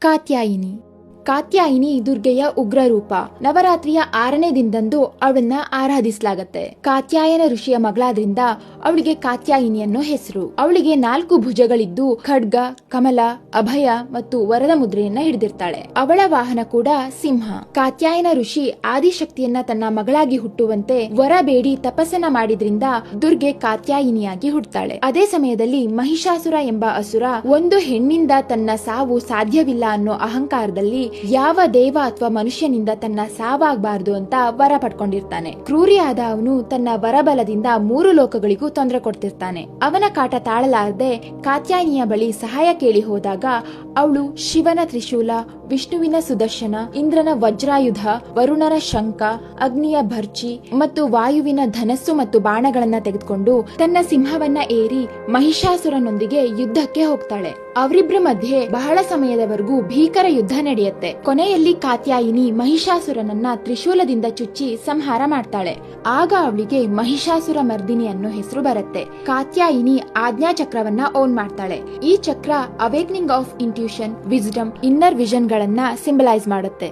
ಕಾತ್ಯಾಯಿನಿ. ಕಾತ್ಯಾಯಿನಿ ದುರ್ಗೆಯ ಉಗ್ರ ರೂಪ. ನವರಾತ್ರಿಯ 6ನೇ ದಿನದಂದು ಅವಳನ್ನ ಆರಾಧಿಸಲಾಗತ್ತೆ. ಕಾತ್ಯಾಯನ ಋಷಿಯ ಮಗಳಾದ್ರಿಂದ ಅವಳಿಗೆ ಕಾತ್ಯಾಯಿನಿ ಅನ್ನೋ ಹೆಸರು. ಅವಳಿಗೆ 4 ಭುಜಗಳಿದ್ದು ಖಡ್ಗ, ಕಮಲ, ಅಭಯ ಮತ್ತು ವರದ ಮುದ್ರೆಯನ್ನ ಹಿಡಿದಿರ್ತಾಳೆ. ಅವಳ ವಾಹನ ಕೂಡ ಸಿಂಹ. ಕಾತ್ಯಾಯನ ಋಷಿ ಆದಿಶಕ್ತಿಯನ್ನ ತನ್ನ ಮಗಳಾಗಿ ಹುಟ್ಟುವಂತೆ ವರ ಬೇಡಿ ತಪಸ್ಸನ್ನ ಮಾಡಿದ್ರಿಂದ ದುರ್ಗೆ ಕಾತ್ಯಾಯಿನಿಯಾಗಿ ಹುಟ್ಟುತ್ತಾಳೆ. ಅದೇ ಸಮಯದಲ್ಲಿ ಮಹಿಷಾಸುರ ಎಂಬ ಅಸುರ ಒಂದು ಹೆಣ್ಣಿಂದ ತನ್ನ ಸಾವು ಸಾಧ್ಯವಿಲ್ಲ ಅನ್ನೋ ಅಹಂಕಾರದಲ್ಲಿ ಯಾವ ದೇವ ಅಥವಾ ಮನುಷ್ಯನಿಂದ ತನ್ನ ಸಾವಾಗಬಾರದು ಅಂತ ವರ ಪಡ್ಕೊಂಡಿರ್ತಾನೆ. ಕ್ರೂರಿಯಾದ ಅವನು ತನ್ನ ವರಬಲದಿಂದ 3 ಲೋಕಗಳಿಗೂ ತೊಂದರೆ ಕೊಡ್ತಿರ್ತಾನೆ. ಅವನ ಕಾಟ ತಾಳಲಾರದೆ ಕಾತ್ಯಾಯಿನಿಯ ಬಳಿ ಸಹಾಯ ಕೇಳಿ ಹೋದಾಗ ಅವಳು ಶಿವನ ತ್ರಿಶೂಲ, ವಿಷ್ಣುವಿನ ಸುದರ್ಶನ, ಇಂದ್ರನ ವಜ್ರಾಯುಧ, ವರುಣನ ಶಂಖ, ಅಗ್ನಿಯ ಭರ್ಚಿ ಮತ್ತು ವಾಯುವಿನ ಧನಸ್ಸು ಮತ್ತು ಬಾಣಗಳನ್ನ ತೆಗೆದುಕೊಂಡು ತನ್ನ ಸಿಂಹವನ್ನ ಏರಿ ಮಹಿಷಾಸುರನೊಂದಿಗೆ ಯುದ್ಧಕ್ಕೆ ಹೋಗ್ತಾಳೆ. ಅವರಿಬ್ಬರ ಮಧ್ಯೆ ಬಹಳ ಸಮಯದವರೆಗೂ ಭೀಕರ ಯುದ್ಧ ನಡೆಯುತ್ತೆ. ಕೊನೆಯಲ್ಲಿ ಕಾತ್ಯಾಯಿನಿ ಮಹಿಷಾಸುರನನ್ನ ತ್ರಿಶೂಲದಿಂದ ಚುಚ್ಚಿ ಸಂಹಾರ ಮಾಡ್ತಾಳೆ. ಆಗ ಅವಳಿಗೆ ಮಹಿಷಾಸುರ ಮರ್ದಿನಿ ಅನ್ನೋ ಹೆಸರು ಬರುತ್ತೆ. ಕಾತ್ಯಾಯಿನಿ ಆಜ್ಞಾ ಚಕ್ರವನ್ನ ಓನ್ ಮಾಡ್ತಾಳೆ. ಈ ಚಕ್ರ awakening of intuition, wisdom, inner vision ಗಳನ್ನ ಸಿಂಬಲೈಸ್ ಮಾಡುತ್ತೆ.